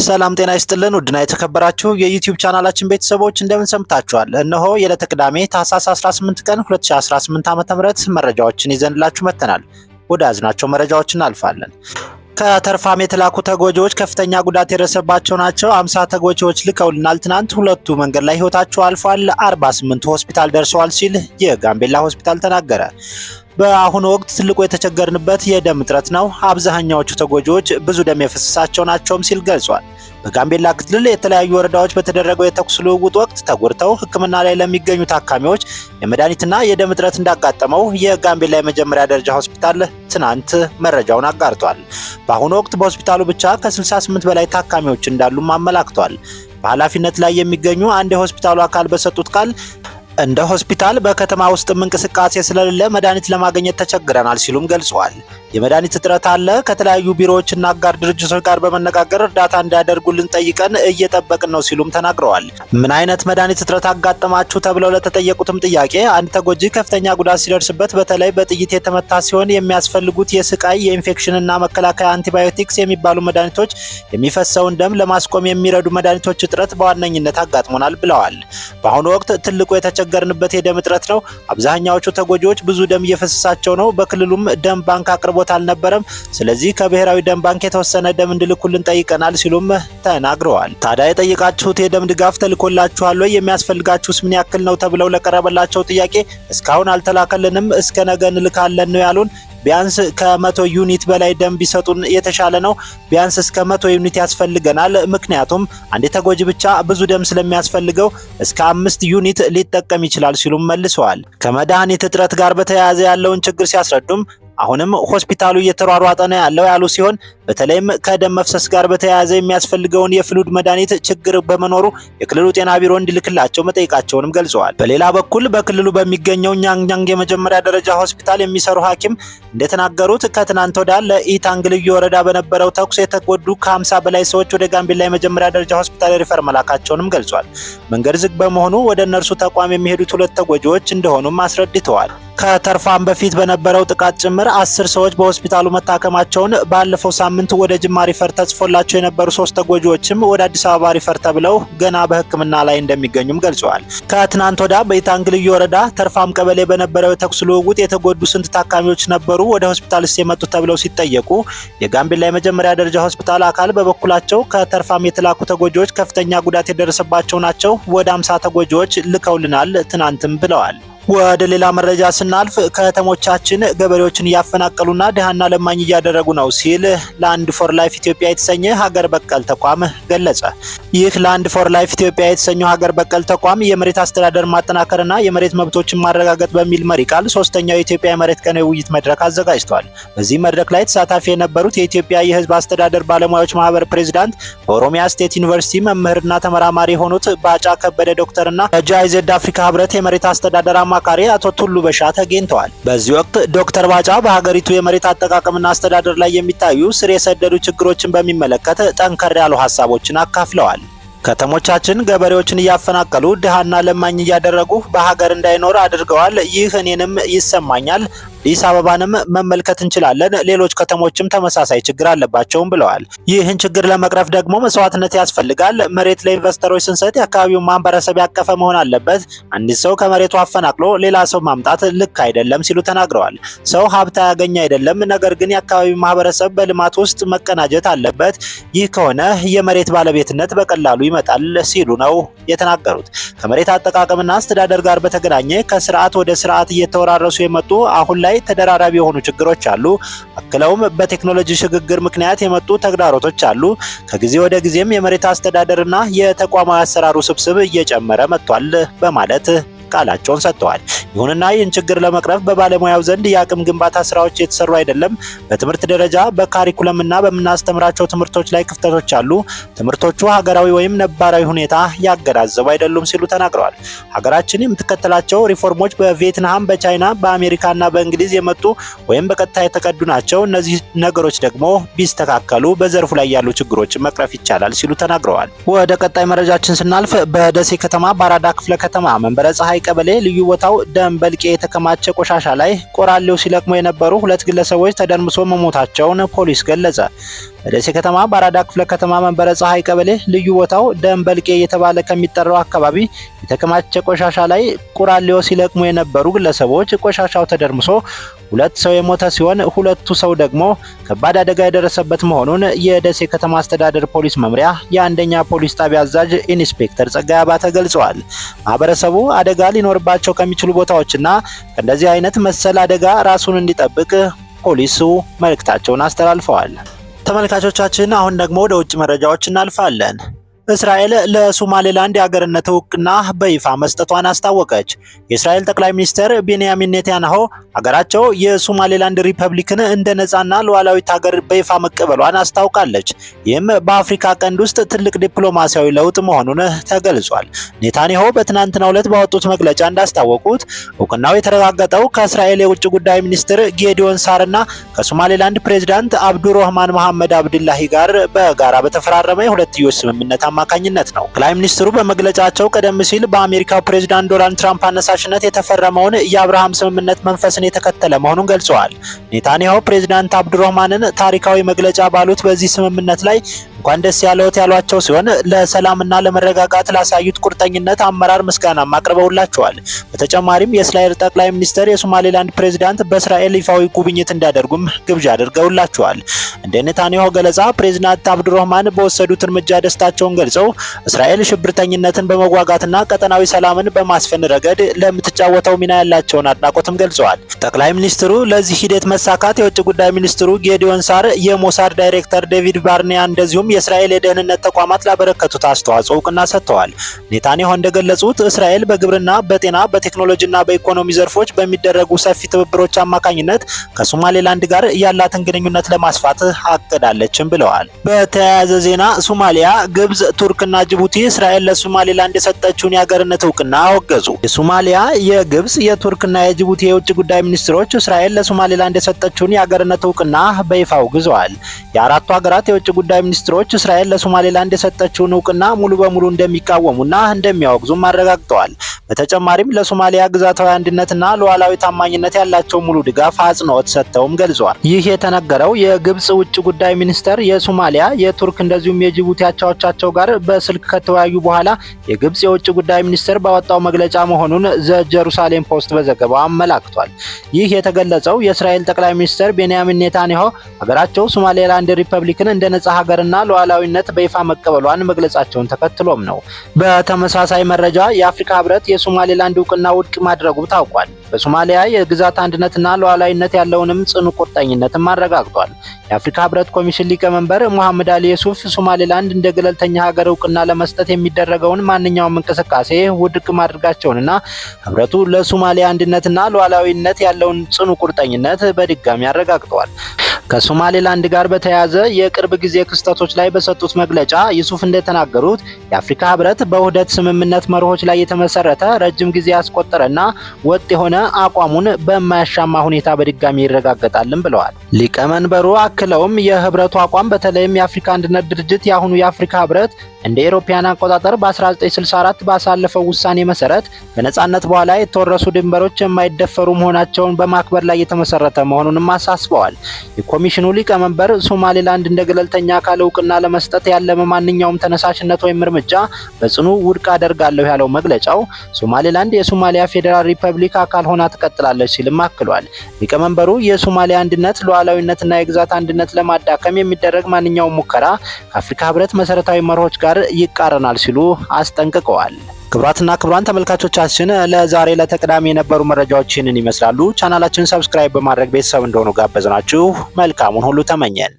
ሰላም ጤና ይስጥልን ውድና የተከበራችሁ የዩቲዩብ ቻናላችን ቤተሰቦች እንደምን ሰምታችኋል? እነሆ የዕለተ ቅዳሜ ታህሳስ 18 ቀን 2018 ዓ.ም መረጃዎችን ይዘንላችሁ መጥተናል። ወደ ያዝናቸው መረጃዎች እናልፋለን። ከተርፋም የተላኩ ተጎጂዎች ከፍተኛ ጉዳት የደረሰባቸው ናቸው። 50 ተጎጂዎች ልከውልናል። ትናንት ሁለቱ መንገድ ላይ ህይወታቸው አልፏል። 48 ሆስፒታል ደርሰዋል ሲል የጋምቤላ ሆስፒታል ተናገረ። በአሁኑ ወቅት ትልቁ የተቸገርንበት የደም እጥረት ነው። አብዛኛዎቹ ተጎጂዎች ብዙ ደም የፈሰሳቸው ናቸውም ሲል ገልጿል። በጋምቤላ ክልል የተለያዩ ወረዳዎች በተደረገው የተኩስ ልውውጥ ወቅት ተጎድተው ሕክምና ላይ ለሚገኙ ታካሚዎች የመድኃኒትና የደም እጥረት እንዳጋጠመው የጋምቤላ የመጀመሪያ ደረጃ ሆስፒታል ትናንት መረጃውን አጋርቷል። በአሁኑ ወቅት በሆስፒታሉ ብቻ ከ68 በላይ ታካሚዎች እንዳሉም አመላክቷል። በኃላፊነት ላይ የሚገኙ አንድ የሆስፒታሉ አካል በሰጡት ቃል እንደ ሆስፒታል በከተማ ውስጥም እንቅስቃሴ ስለሌለ መድኃኒት ለማግኘት ተቸግረናል ሲሉም ገልጸዋል። የመድኃኒት እጥረት አለ። ከተለያዩ ቢሮዎችና አጋር ድርጅቶች ጋር በመነጋገር እርዳታ እንዲያደርጉልን ጠይቀን እየጠበቅን ነው ሲሉም ተናግረዋል። ምን አይነት መድኃኒት እጥረት አጋጠማችሁ ተብለው ለተጠየቁትም ጥያቄ አንድ ተጎጂ ከፍተኛ ጉዳት ሲደርስበት በተለይ በጥይት የተመታ ሲሆን የሚያስፈልጉት የስቃይ የኢንፌክሽንና መከላከያ አንቲባዮቲክስ የሚባሉ መድኃኒቶች የሚፈሰውን ደም ለማስቆም የሚረዱ መድኃኒቶች እጥረት በዋነኝነት አጋጥሞናል ብለዋል። በአሁኑ ወቅት ትልቁ የተቸገርንበት የደም እጥረት ነው። አብዛኛዎቹ ተጎጂዎች ብዙ ደም እየፈሰሳቸው ነው። በክልሉም ደም ባንክ አቅርቦት አልነበረም። ስለዚህ ከብሔራዊ ደም ባንክ የተወሰነ ደም እንድልኩልን ጠይቀናል ሲሉም ተናግረዋል። ታዲያ የጠየቃችሁት የደም ድጋፍ ተልኮላችኋል ወይ? የሚያስፈልጋችሁስ ምን ያክል ነው ተብለው ለቀረበላቸው ጥያቄ እስካሁን አልተላከልንም፣ እስከ ነገ እንልካለን ነው ያሉን። ቢያንስ ከ100 ዩኒት በላይ ደም ቢሰጡን የተሻለ ነው። ቢያንስ እስከ 100 ዩኒት ያስፈልገናል። ምክንያቱም አንድ ተጎጂ ብቻ ብዙ ደም ስለሚያስፈልገው እስከ 5 ዩኒት ሊጠቀም ይችላል ሲሉም መልሰዋል። ከመድኃኒት እጥረት ጋር በተያያዘ ያለውን ችግር ሲያስረዱም አሁንም ሆስፒታሉ እየተሯሯጠ ነው ያለው ያሉ ሲሆን በተለይም ከደም መፍሰስ ጋር በተያያዘ የሚያስፈልገውን የፍሉድ መድኃኒት ችግር በመኖሩ የክልሉ ጤና ቢሮ እንዲልክላቸው መጠየቃቸውንም ገልጸዋል። በሌላ በኩል በክልሉ በሚገኘው ኛንኛንግ የመጀመሪያ ደረጃ ሆስፒታል የሚሰሩ ሐኪም እንደተናገሩት ከትናንት ወዲያ ለኢታንግ ልዩ ወረዳ በነበረው ተኩስ የተጎዱ ከ50 በላይ ሰዎች ወደ ጋምቤላ የመጀመሪያ ደረጃ ሆስፒታል ሪፈር መላካቸውንም ገልጿል። መንገድ ዝግ በመሆኑ ወደ እነርሱ ተቋም የሚሄዱት 2 ተጎጂዎች እንደሆኑም አስረድተዋል። ከተርፋም በፊት በነበረው ጥቃት ጭምር 10 ሰዎች በሆስፒታሉ መታከማቸውን ባለፈው ሳምንት ወደ ጅማ ሪፈር ተጽፎላቸው የነበሩ 3 ተጎጂዎችም ወደ አዲስ አበባ ሪፈር ተብለው ገና በሕክምና ላይ እንደሚገኙም ገልጸዋል። ከትናንት ወዲያ በኢታንግ ልዩ ወረዳ ተርፋም ቀበሌ በነበረው የተኩስ ልውውጥ የተጎዱ ስንት ታካሚዎች ነበሩ ወደ ሆስፒታልስ የመጡ ተብለው ሲጠየቁ የጋምቤላ የመጀመሪያ ደረጃ ሆስፒታል አካል በበኩላቸው ከተርፋም የተላኩ ተጎጂዎች ከፍተኛ ጉዳት የደረሰባቸው ናቸው፣ ወደ 50 ተጎጂዎች ልከውልናል ትናንትም ብለዋል። ወደ ሌላ መረጃ ስናልፍ ከተሞቻችን ገበሬዎችን እያፈናቀሉና ድሃና ለማኝ እያደረጉ ነው ሲል ላንድ ፎር ላይፍ ኢትዮጵያ የተሰኘ ሀገር በቀል ተቋም ገለጸ። ይህ ላንድ ፎር ላይፍ ኢትዮጵያ የተሰኘው ሀገር በቀል ተቋም የመሬት አስተዳደር ማጠናከርና የመሬት መብቶችን ማረጋገጥ በሚል መሪ ቃል 3ኛው የኢትዮጵያ የመሬት ቀን የውይይት መድረክ አዘጋጅቷል። በዚህ መድረክ ላይ ተሳታፊ የነበሩት የኢትዮጵያ የሕዝብ አስተዳደር ባለሙያዎች ማህበር ፕሬዝዳንት፣ በኦሮሚያ ስቴት ዩኒቨርሲቲ መምህርና ተመራማሪ የሆኑት ባጫ ከበደ ዶክተርና ጃይዜድ አፍሪካ ህብረት የመሬት አስተዳደር አማካሪ አቶ ቱሉ በሻ ተገኝተዋል። በዚህ ወቅት ዶክተር ባጫ በሀገሪቱ የመሬት አጠቃቀምና አስተዳደር ላይ የሚታዩ ስር የሰደዱ ችግሮችን በሚመለከት ጠንከር ያሉ ሀሳቦችን አካፍለዋል። ከተሞቻችን ገበሬዎችን እያፈናቀሉ ድሃና ለማኝ እያደረጉ በሀገር እንዳይኖር አድርገዋል። ይህ እኔንም ይሰማኛል። አዲስ አበባንም መመልከት እንችላለን። ሌሎች ከተሞችም ተመሳሳይ ችግር አለባቸውም ብለዋል። ይህን ችግር ለመቅረፍ ደግሞ መስዋዕትነት ያስፈልጋል። መሬት ለኢንቨስተሮች ስንሰጥ የአካባቢውን ማህበረሰብ ያቀፈ መሆን አለበት። አንድ ሰው ከመሬቱ አፈናቅሎ ሌላ ሰው ማምጣት ልክ አይደለም ሲሉ ተናግረዋል። ሰው ሀብት ያገኝ አይደለም፣ ነገር ግን የአካባቢው ማህበረሰብ በልማት ውስጥ መቀናጀት አለበት። ይህ ከሆነ የመሬት ባለቤትነት በቀላሉ ይመጣል ሲሉ ነው የተናገሩት። ከመሬት አጠቃቀምና አስተዳደር ጋር በተገናኘ ከስርዓት ወደ ስርዓት እየተወራረሱ የመጡ አሁን ላይ ተደራራቢ የሆኑ ችግሮች አሉ። አክለውም በቴክኖሎጂ ሽግግር ምክንያት የመጡ ተግዳሮቶች አሉ። ከጊዜ ወደ ጊዜም የመሬት አስተዳደርና የተቋማዊ አሰራሩ ስብስብ እየጨመረ መጥቷል በማለት ቃላቸውን ሰጥተዋል። ይሁንና ይህን ችግር ለመቅረፍ በባለሙያው ዘንድ የአቅም ግንባታ ስራዎች የተሰሩ አይደለም። በትምህርት ደረጃ በካሪኩለምና በምናስተምራቸው ትምህርቶች ላይ ክፍተቶች አሉ። ትምህርቶቹ ሀገራዊ ወይም ነባራዊ ሁኔታ ያገናዘቡ አይደሉም ሲሉ ተናግረዋል። ሀገራችን የምትከተላቸው ሪፎርሞች በቪየትናም፣ በቻይና፣ በአሜሪካና በእንግሊዝ የመጡ ወይም በቀጥታ የተቀዱ ናቸው። እነዚህ ነገሮች ደግሞ ቢስተካከሉ በዘርፉ ላይ ያሉ ችግሮችን መቅረፍ ይቻላል ሲሉ ተናግረዋል። ወደ ቀጣይ መረጃችን ስናልፍ በደሴ ከተማ በአራዳ ክፍለ ከተማ መንበረ ፀሐይ ፀሐይ ቀበሌ ልዩ ቦታው ደንበልቄ የተከማቸ ቆሻሻ ላይ ቆራሌው ሲለቅሙ የነበሩ 2 ግለሰቦች ተደርምሶ መሞታቸውን ፖሊስ ገለጸ። በደሴ ከተማ በአራዳ ክፍለ ከተማ መንበረ ፀሐይ ቀበሌ ልዩ ቦታው ደንበልቄ እየተባለ ከሚጠራው አካባቢ የተከማቸ ቆሻሻ ላይ ቆራሌው ሲለቅሙ የነበሩ ግለሰቦች ቆሻሻው ተደርምሶ 2 ሰው የሞተ ሲሆን 2ቱ ሰው ደግሞ ከባድ አደጋ የደረሰበት መሆኑን የደሴ ከተማ አስተዳደር ፖሊስ መምሪያ የአንደኛ ፖሊስ ጣቢያ አዛዥ ኢንስፔክተር ጸጋይ አባተ ገልጸዋል። ማህበረሰቡ አደጋ ሊኖርባቸው ከሚችሉ ቦታዎችና ከእንደዚህ አይነት መሰል አደጋ ራሱን እንዲጠብቅ ፖሊሱ መልእክታቸውን አስተላልፈዋል። ተመልካቾቻችን አሁን ደግሞ ወደ ውጭ መረጃዎች እናልፋለን። እስራኤል ለሶማሌላንድ የሀገርነት እውቅና በይፋ መስጠቷን አስታወቀች። የእስራኤል ጠቅላይ ሚኒስትር ቤንያሚን ኔታንያሁ ሀገራቸው የሶማሌላንድ ሪፐብሊክን እንደ ነጻና ሉዓላዊት ሀገር በይፋ መቀበሏን አስታውቃለች። ይህም በአፍሪካ ቀንድ ውስጥ ትልቅ ዲፕሎማሲያዊ ለውጥ መሆኑን ተገልጿል። ኔታንያሁ በትናንትናው ዕለት ባወጡት መግለጫ እንዳስታወቁት እውቅናው የተረጋገጠው ከእስራኤል የውጭ ጉዳይ ሚኒስትር ጌዲዮን ሳርና ከሶማሌላንድ ፕሬዚዳንት አብዱራህማን መሐመድ አብድላሂ ጋር በጋራ በተፈራረመ የሁለትዮሽ ስምምነት አማካኝነት ነው። ጠቅላይ ሚኒስትሩ በመግለጫቸው ቀደም ሲል በአሜሪካው ፕሬዝዳንት ዶናልድ ትራምፕ አነሳሽነት የተፈረመውን የአብርሃም ስምምነት መንፈስን የተከተለ መሆኑን ገልጸዋል። ኔታንያሁ ፕሬዝዳንት አብዱራህማንን ታሪካዊ መግለጫ ባሉት በዚህ ስምምነት ላይ እንኳን ደስ ያለዎት ያሏቸው ሲሆን ለሰላምና ለመረጋጋት ላሳዩት ቁርጠኝነት አመራር ምስጋና አቅርበውላቸዋል። በተጨማሪም የእስራኤል ጠቅላይ ሚኒስትር የሶማሌላንድ ፕሬዝዳንት በእስራኤል ይፋዊ ጉብኝት እንዲያደርጉም ግብዣ አድርገውላቸዋል። እንደ ኔታንያሁ ገለጻ ፕሬዝዳንት አብዱራህማን በወሰዱት እርምጃ ደስታቸውን ገልጸው እስራኤል ሽብርተኝነትን በመዋጋትና ቀጠናዊ ሰላምን በማስፈን ረገድ ለምትጫወተው ሚና ያላቸውን አድናቆትም ገልጸዋል። ጠቅላይ ሚኒስትሩ ለዚህ ሂደት መሳካት የውጭ ጉዳይ ሚኒስትሩ ጌዲዮን ሳር፣ የሞሳድ ዳይሬክተር ዴቪድ ባርኒያ እንደዚሁም የእስራኤል የደህንነት ተቋማት ላበረከቱት አስተዋጽኦ እውቅና ሰጥተዋል። ኔታንያሁ እንደገለጹት እስራኤል በግብርና፣ በጤና፣ በቴክኖሎጂና በኢኮኖሚ ዘርፎች በሚደረጉ ሰፊ ትብብሮች አማካኝነት ከሶማሌላንድ ጋር ያላትን ግንኙነት ለማስፋት አቅዳለችም ብለዋል። በተያያዘ ዜና ሶማሊያ፣ ግብጽ፣ ቱርክና ጅቡቲ እስራኤል ለሶማሌላንድ የሰጠችውን የሀገርነት እውቅና አወገዙ። የሶማሊያ፣ የግብጽ፣ የቱርክና የጅቡቲ የውጭ ጉዳይ ሚኒስትሮች እስራኤል ለሶማሌላንድ የሰጠችውን የሀገርነት እውቅና በይፋ አውግዘዋል። የአራቱ ሀገራት የውጭ ጉዳይ ሚኒስትሮች እስራኤል ለሶማሌላንድ የሰጠችውን እውቅና ሙሉ በሙሉ እንደሚቃወሙና እንደሚያወግዙም አረጋግጠዋል። በተጨማሪም ለሶማሊያ ግዛታዊ አንድነትና ሉዓላዊ ታማኝነት ያላቸው ሙሉ ድጋፍ አጽንኦት ሰጥተውም ገልጸዋል። ይህ የተነገረው የግብጽ ውጭ ጉዳይ ሚኒስተር የሶማሊያ፣ የቱርክ እንደዚሁም የጅቡቲ አቻዎቻቸው ጋር በስልክ ከተወያዩ በኋላ የግብጽ የውጭ ጉዳይ ሚኒስትር ባወጣው መግለጫ መሆኑን ዘጀሩሳሌም ፖስት በዘገባው አመላክቷል። ይህ የተገለጸው የእስራኤል ጠቅላይ ሚኒስትር ቤንያሚን ኔታንያሁ ሀገራቸው ሶማሌላንድ ሪፐብሊክን እንደ ነጻ ሀገርና ሉዓላዊነት በይፋ መቀበሏን መግለጻቸውን ተከትሎም ነው። በተመሳሳይ መረጃ የአፍሪካ ህብረት የሶማሌላንድ እውቅና ውድቅ ማድረጉ ታውቋል። በሶማሊያ የግዛት አንድነትና ሉዓላዊነት ያለውንም ጽኑ ቁርጠኝነትም አረጋግጧል። የአፍሪካ ህብረት ኮሚሽን ሊቀመንበር ሙሐመድ አሊ ዩሱፍ ሶማሌላንድ እንደ ገለልተኛ ሀገር እውቅና ለመስጠት የሚደረገውን ማንኛውም እንቅስቃሴ ውድቅ ማድረጋቸውንና ህብረቱ ለሶማሊያ አንድነትና ሉዓላዊነት ያለውን ጽኑ ቁርጠኝነት በድጋሚ አረጋግጠዋል። ከሶማሌላንድ ጋር በተያያዘ የቅርብ ጊዜ ክስተቶች ላይ በሰጡት መግለጫ ዩሱፍ እንደተናገሩት የአፍሪካ ህብረት በውህደት ስምምነት መርሆች ላይ የተመሰረተ ረጅም ጊዜ ያስቆጠረና ወጥ የሆነ አቋሙን በማያሻማ ሁኔታ በድጋሚ ይረጋገጣልን ብለዋል። ሊቀመንበሩ አክለውም የህብረቱ አቋም በተለይም የአፍሪካ አንድነት ድርጅት የአሁኑ የአፍሪካ ህብረት እንደ አውሮፓውያን አቆጣጠር በ1964 ባሳለፈው ውሳኔ መሰረት ከነጻነት በኋላ የተወረሱ ድንበሮች የማይደፈሩ መሆናቸውን በማክበር ላይ የተመሰረተ መሆኑንም አሳስበዋል። የኮሚሽኑ ሊቀመንበር ሶማሌላንድ እንደ ገለልተኛ አካል እውቅና ለመስጠት ያለመ ማንኛውም ተነሳሽነት ወይም እርምጃ በጽኑ ውድቅ አደርጋለሁ ያለው መግለጫው ሶማሌላንድ የሶማሊያ ፌዴራል ሪፐብሊክ አካል ሆና ትቀጥላለች ሲልም አክሏል። ሊቀመንበሩ የሶማሊያ አንድነት፣ ሉዓላዊነትና የግዛት አንድነት ለማዳከም የሚደረግ ማንኛውም ሙከራ ከአፍሪካ ህብረት መሰረታዊ መርሆች ጋር ይቃረናል ሲሉ አስጠንቅቀዋል። ክቡራትና ክቡራን ተመልካቾቻችን ለዛሬ ለተቅዳሜ የነበሩ መረጃዎች ይህንን ይመስላሉ። ቻናላችንን ሰብስክራይብ በማድረግ ቤተሰብ እንደሆኑ ጋበዝናችሁ። መልካሙን ሁሉ ተመኘን።